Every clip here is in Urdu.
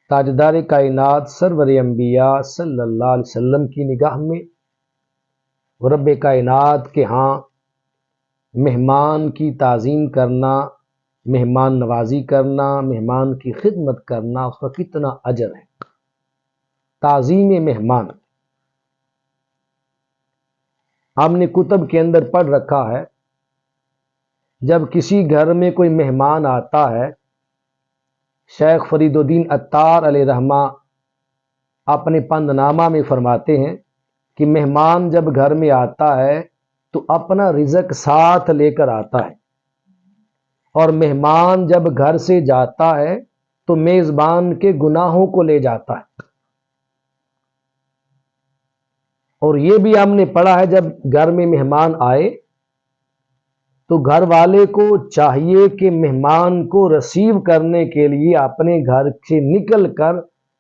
تاجدار کائنات سرور انبیاء صلی اللہ علیہ وسلم کی نگاہ میں رب کائنات کے ہاں مہمان کی تعظیم کرنا، مہمان نوازی کرنا، مہمان کی خدمت کرنا، اس کا کتنا اجر ہے۔ تعظیم مہمان ہم نے کتب کے اندر پڑھ رکھا ہے، جب کسی گھر میں کوئی مہمان آتا ہے، شیخ فرید الدین عطار علیہ رحمہ اپنے پند نامہ میں فرماتے ہیں کہ مہمان جب گھر میں آتا ہے تو اپنا رزق ساتھ لے کر آتا ہے، اور مہمان جب گھر سے جاتا ہے تو میزبان کے گناہوں کو لے جاتا ہے۔ اور یہ بھی ہم نے پڑھا ہے، جب گھر میں مہمان آئے تو گھر والے کو چاہیے کہ مہمان کو ریسیو کرنے کے لیے اپنے گھر سے نکل کر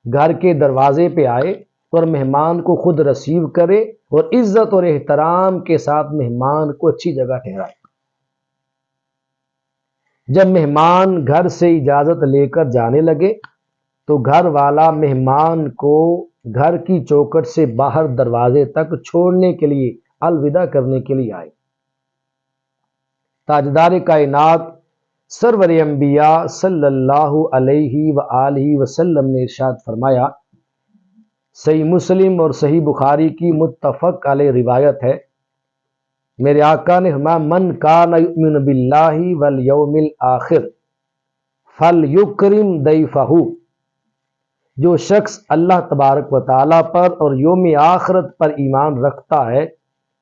گھر کے دروازے پہ آئے اور مہمان کو خود ریسیو کرے اور عزت اور احترام کے ساتھ مہمان کو اچھی جگہ ٹھہرائے۔ جب مہمان گھر سے اجازت لے کر جانے لگے تو گھر والا مہمان کو گھر کی چوکھٹ سے باہر دروازے تک چھوڑنے کے لیے، الوداع کرنے کے لیے آئے۔ تاجدار کائنات سرور انبیاء صلی اللہ علیہ وآلہ وسلم نے ارشاد فرمایا، صحیح مسلم اور صحیح بخاری کی متفق علیہ روایت ہے، میرے آقا نے فرمایا، من کان یؤمن باللہ والیوم الآخر فلیکرم ضیفہ، جو شخص اللہ تبارک و تعالیٰ پر اور یوم آخرت پر ایمان رکھتا ہے،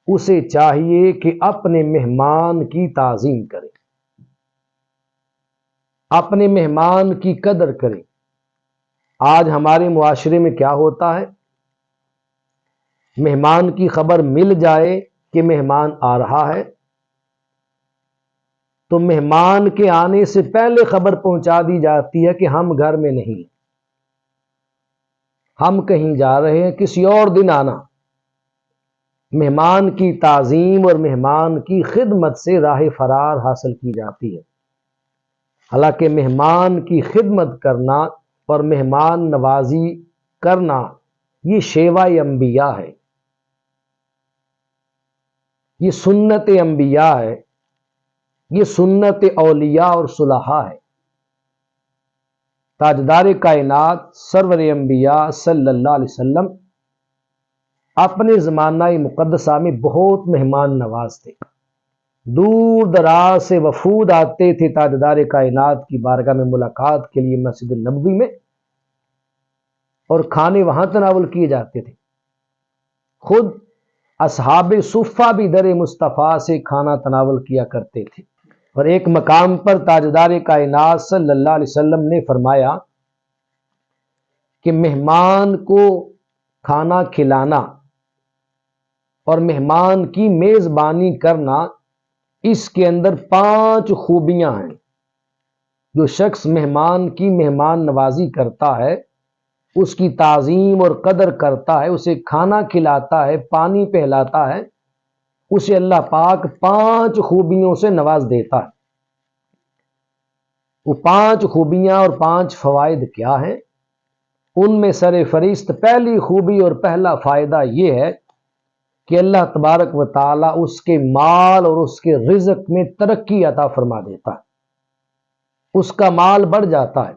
اسے چاہیے کہ اپنے مہمان کی تعظیم کرے، اپنے مہمان کی قدر کرے۔ آج ہمارے معاشرے میں کیا ہوتا ہے، مہمان کی خبر مل جائے کہ مہمان آ رہا ہے تو مہمان کے آنے سے پہلے خبر پہنچا دی جاتی ہے کہ ہم گھر میں نہیں، ہم کہیں جا رہے ہیں، کسی اور دن آنا۔ مہمان کی تعظیم اور مہمان کی خدمت سے راہ فرار حاصل کی جاتی ہے۔ حالانکہ مہمان کی خدمت کرنا اور مہمان نوازی کرنا یہ شیوہ انبیاء ہے، یہ سنت انبیاء ہے، یہ سنت اولیاء اور صلحاء ہے۔ تاجدار کائنات سرور انبیاء صلی اللہ علیہ وسلم اپنے زمانہ مقدسہ میں بہت مہمان نواز تھے۔ دور دراز سے وفود آتے تھے تاجدار کائنات کی بارگاہ میں ملاقات کے لیے مسجد نبوی میں، اور کھانے وہاں تناول کیے جاتے تھے۔ خود اصحاب صفہ بھی در مصطفیٰ سے کھانا تناول کیا کرتے تھے۔ اور ایک مقام پر تاجدار کائنات صلی اللہ علیہ وسلم نے فرمایا کہ مہمان کو کھانا کھلانا اور مہمان کی میزبانی کرنا، اس کے اندر 5 خوبیاں ہیں۔ جو شخص مہمان کی مہمان نوازی کرتا ہے، اس کی تعظیم اور قدر کرتا ہے، اسے کھانا کھلاتا ہے، پانی پہلاتا ہے، اسے اللہ پاک 5 خوبیوں سے نواز دیتا ہے۔ وہ 5 خوبیاں اور 5 فوائد کیا ہیں؟ ان میں سر فہرست پہلی خوبی اور پہلا فائدہ یہ ہے کہ اللہ تبارک و تعالی اس کے مال اور اس کے رزق میں ترقی عطا فرما دیتا ہے، اس کا مال بڑھ جاتا ہے۔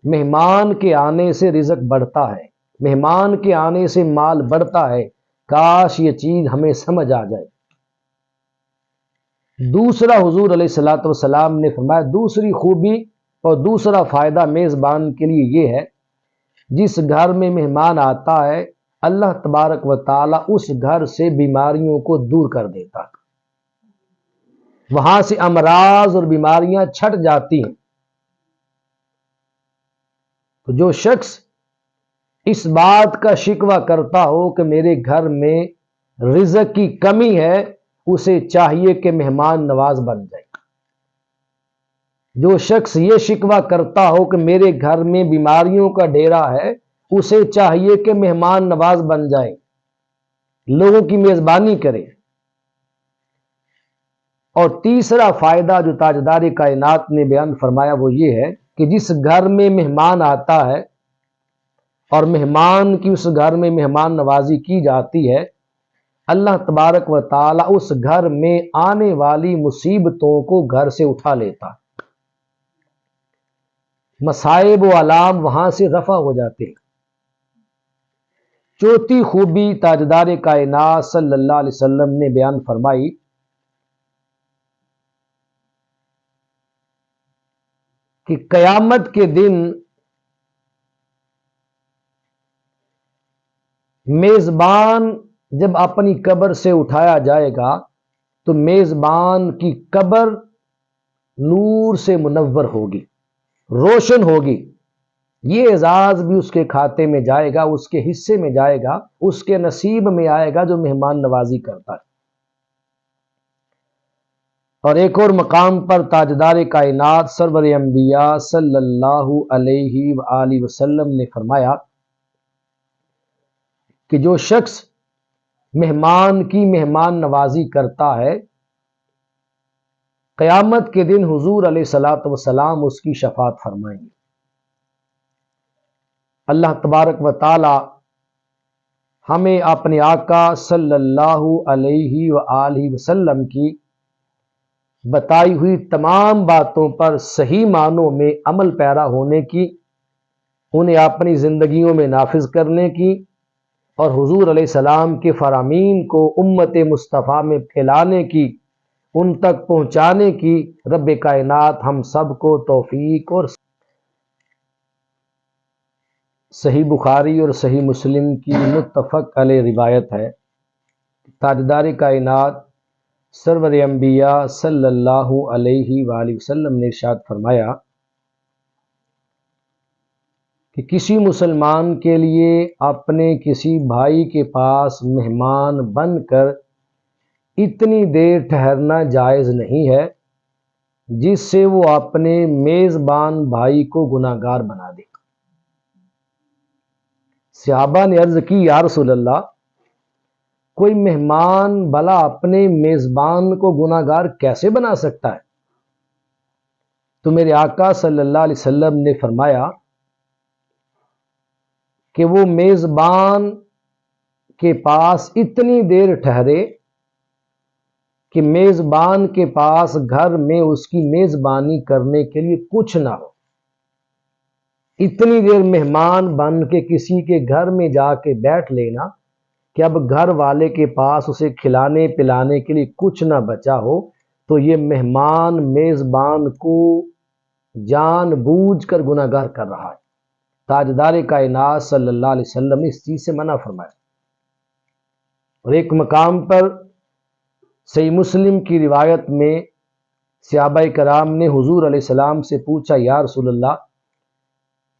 مہمان کے آنے سے رزق بڑھتا ہے، مہمان کے آنے سے مال بڑھتا ہے۔ کاش یہ چیز ہمیں سمجھ آ جائے۔ دوسرا، حضور علیہ الصلوۃ والسلام نے فرمایا، دوسری خوبی اور دوسرا فائدہ میزبان کے لیے یہ ہے، جس گھر میں مہمان آتا ہے، اللہ تبارک و تعالی اس گھر سے بیماریوں کو دور کر دیتا ہے، وہاں سے امراض اور بیماریاں چھٹ جاتی ہیں۔ تو جو شخص اس بات کا شکوہ کرتا ہو کہ میرے گھر میں رزق کی کمی ہے، اسے چاہیے کہ مہمان نواز بن جائے۔ جو شخص یہ شکوہ کرتا ہو کہ میرے گھر میں بیماریوں کا ڈیرا ہے، اسے چاہیے کہ مہمان نواز بن جائے، لوگوں کی میزبانی کرے۔ اور تیسرا فائدہ جو تاجدار کائنات نے بیان فرمایا وہ یہ ہے کہ جس گھر میں مہمان آتا ہے اور مہمان کی اس گھر میں مہمان نوازی کی جاتی ہے، اللہ تبارک و تعالی اس گھر میں آنے والی مصیبتوں کو گھر سے اٹھا لیتا، مصائب و علام وہاں سے رفع ہو جاتے ہیں۔ چوتھی خوبی تاجدار کائنات صلی اللہ علیہ وسلم نے بیان فرمائی کہ قیامت کے دن میزبان جب اپنی قبر سے اٹھایا جائے گا تو میزبان کی قبر نور سے منور ہوگی، روشن ہوگی۔ یہ اعزاز بھی اس کے کھاتے میں جائے گا، اس کے حصے میں جائے گا، اس کے نصیب میں آئے گا جو مہمان نوازی کرتا ہے۔ اور ایک اور مقام پر تاجدار کائنات سرور انبیاء صلی اللہ علیہ وآلہ وسلم نے فرمایا کہ جو شخص مہمان کی مہمان نوازی کرتا ہے، قیامت کے دن حضور علیہ الصلوۃ والسلام اس کی شفاعت فرمائیں گے۔ اللہ تبارک و تعالی ہمیں اپنے آقا صلی اللہ علیہ وآلہ وسلم کی بتائی ہوئی تمام باتوں پر صحیح معنوں میں عمل پیرا ہونے کی، انہیں اپنی زندگیوں میں نافذ کرنے کی، اور حضور علیہ السلام کے فرامین کو امت مصطفیٰ میں پھیلانے کی، ان تک پہنچانے کی رب کائنات ہم سب کو توفیق اور صحیح بخاری اور صحیح مسلم کی متفق علیہ روایت ہے، تاجدار کائنات سرور انبیاء صلی اللہ علیہ وآلہ وسلم نے ارشاد فرمایا کہ کسی مسلمان کے لیے اپنے کسی بھائی کے پاس مہمان بن کر اتنی دیر ٹھہرنا جائز نہیں ہے جس سے وہ اپنے میزبان بھائی کو گناہگار بنا دے۔ صحابہ نے عرض کی یا رسول اللہ، کوئی مہمان بھلا اپنے میزبان کو گناہگار کیسے بنا سکتا ہے؟ تو میرے آقا صلی اللہ علیہ وسلم نے فرمایا کہ وہ میزبان کے پاس اتنی دیر ٹھہرے کہ میزبان کے پاس گھر میں اس کی میزبانی کرنے کے لیے کچھ نہ ہو۔ اتنی دیر مہمان بن کے کسی کے گھر میں جا کے بیٹھ لینا کہ اب گھر والے کے پاس اسے کھلانے پلانے کے لیے کچھ نہ بچا ہو، تو یہ مہمان میزبان کو جان بوجھ کر گناہگار کر رہا ہے۔ تاجدار کائنات صلی اللہ علیہ وسلم نے اس چیز سے منع فرمایا۔ اور ایک مقام پر صحیح مسلم کی روایت میں صحابہ کرام نے حضور علیہ السلام سے پوچھا یا رسول اللہ،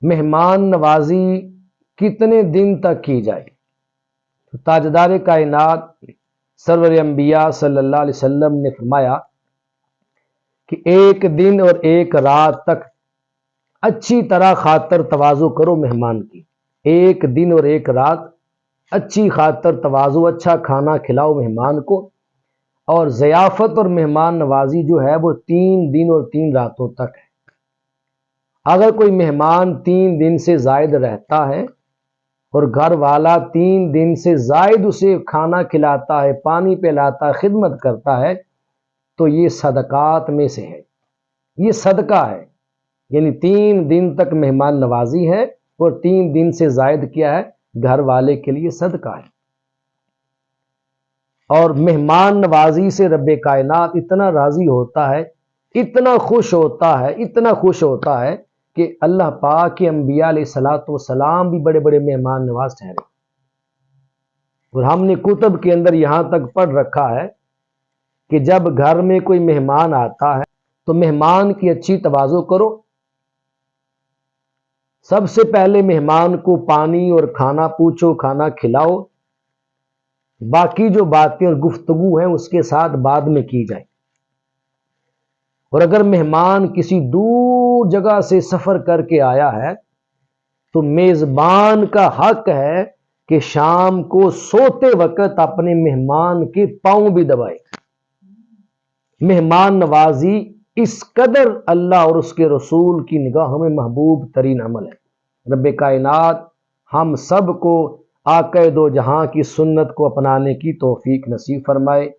مہمان نوازی کتنے دن تک کی جائے؟ تو تاجدار کائنات سرور انبیاء صلی اللہ علیہ وسلم نے فرمایا کہ ایک دن اور ایک رات تک اچھی طرح خاطر تواضع کرو مہمان کی۔ ایک دن اور ایک رات اچھی خاطر تواضع، اچھا کھانا کھلاؤ مہمان کو، اور ضیافت اور مہمان نوازی جو ہے وہ 3 دن اور 3 راتوں تک ہے۔ اگر کوئی مہمان 3 دن سے زائد رہتا ہے اور گھر والا 3 دن سے زائد اسے کھانا کھلاتا ہے، پانی پلاتا ہے، خدمت کرتا ہے، تو یہ صدقات میں سے ہے، یہ صدقہ ہے۔ یعنی 3 دن تک مہمان نوازی ہے اور 3 دن سے زائد کیا ہے؟ گھر والے کے لیے صدقہ ہے۔ اور مہمان نوازی سے رب کائنات اتنا راضی ہوتا ہے، اتنا خوش ہوتا ہے، اتنا خوش ہوتا ہے کہ اللہ پاک کے انبیاء علیہ الصلوۃ والسلام بھی بڑے بڑے مہمان نواز ٹھہرے۔ اور ہم نے کتب کے اندر یہاں تک پڑھ رکھا ہے کہ جب گھر میں کوئی مہمان آتا ہے تو مہمان کی اچھی تواضع کرو، سب سے پہلے مہمان کو پانی اور کھانا پوچھو، کھانا کھلاؤ، باقی جو باتیں اور گفتگو ہیں اس کے ساتھ بعد میں کی جائے۔ اور اگر مہمان کسی دور جگہ سے سفر کر کے آیا ہے تو میزبان کا حق ہے کہ شام کو سوتے وقت اپنے مہمان کے پاؤں بھی دبائے۔ مہمان نوازی اس قدر اللہ اور اس کے رسول کی نگاہوں میں محبوب ترین عمل ہے۔ رب کائنات ہم سب کو آقا دو جہاں کی سنت کو اپنانے کی توفیق نصیب فرمائے۔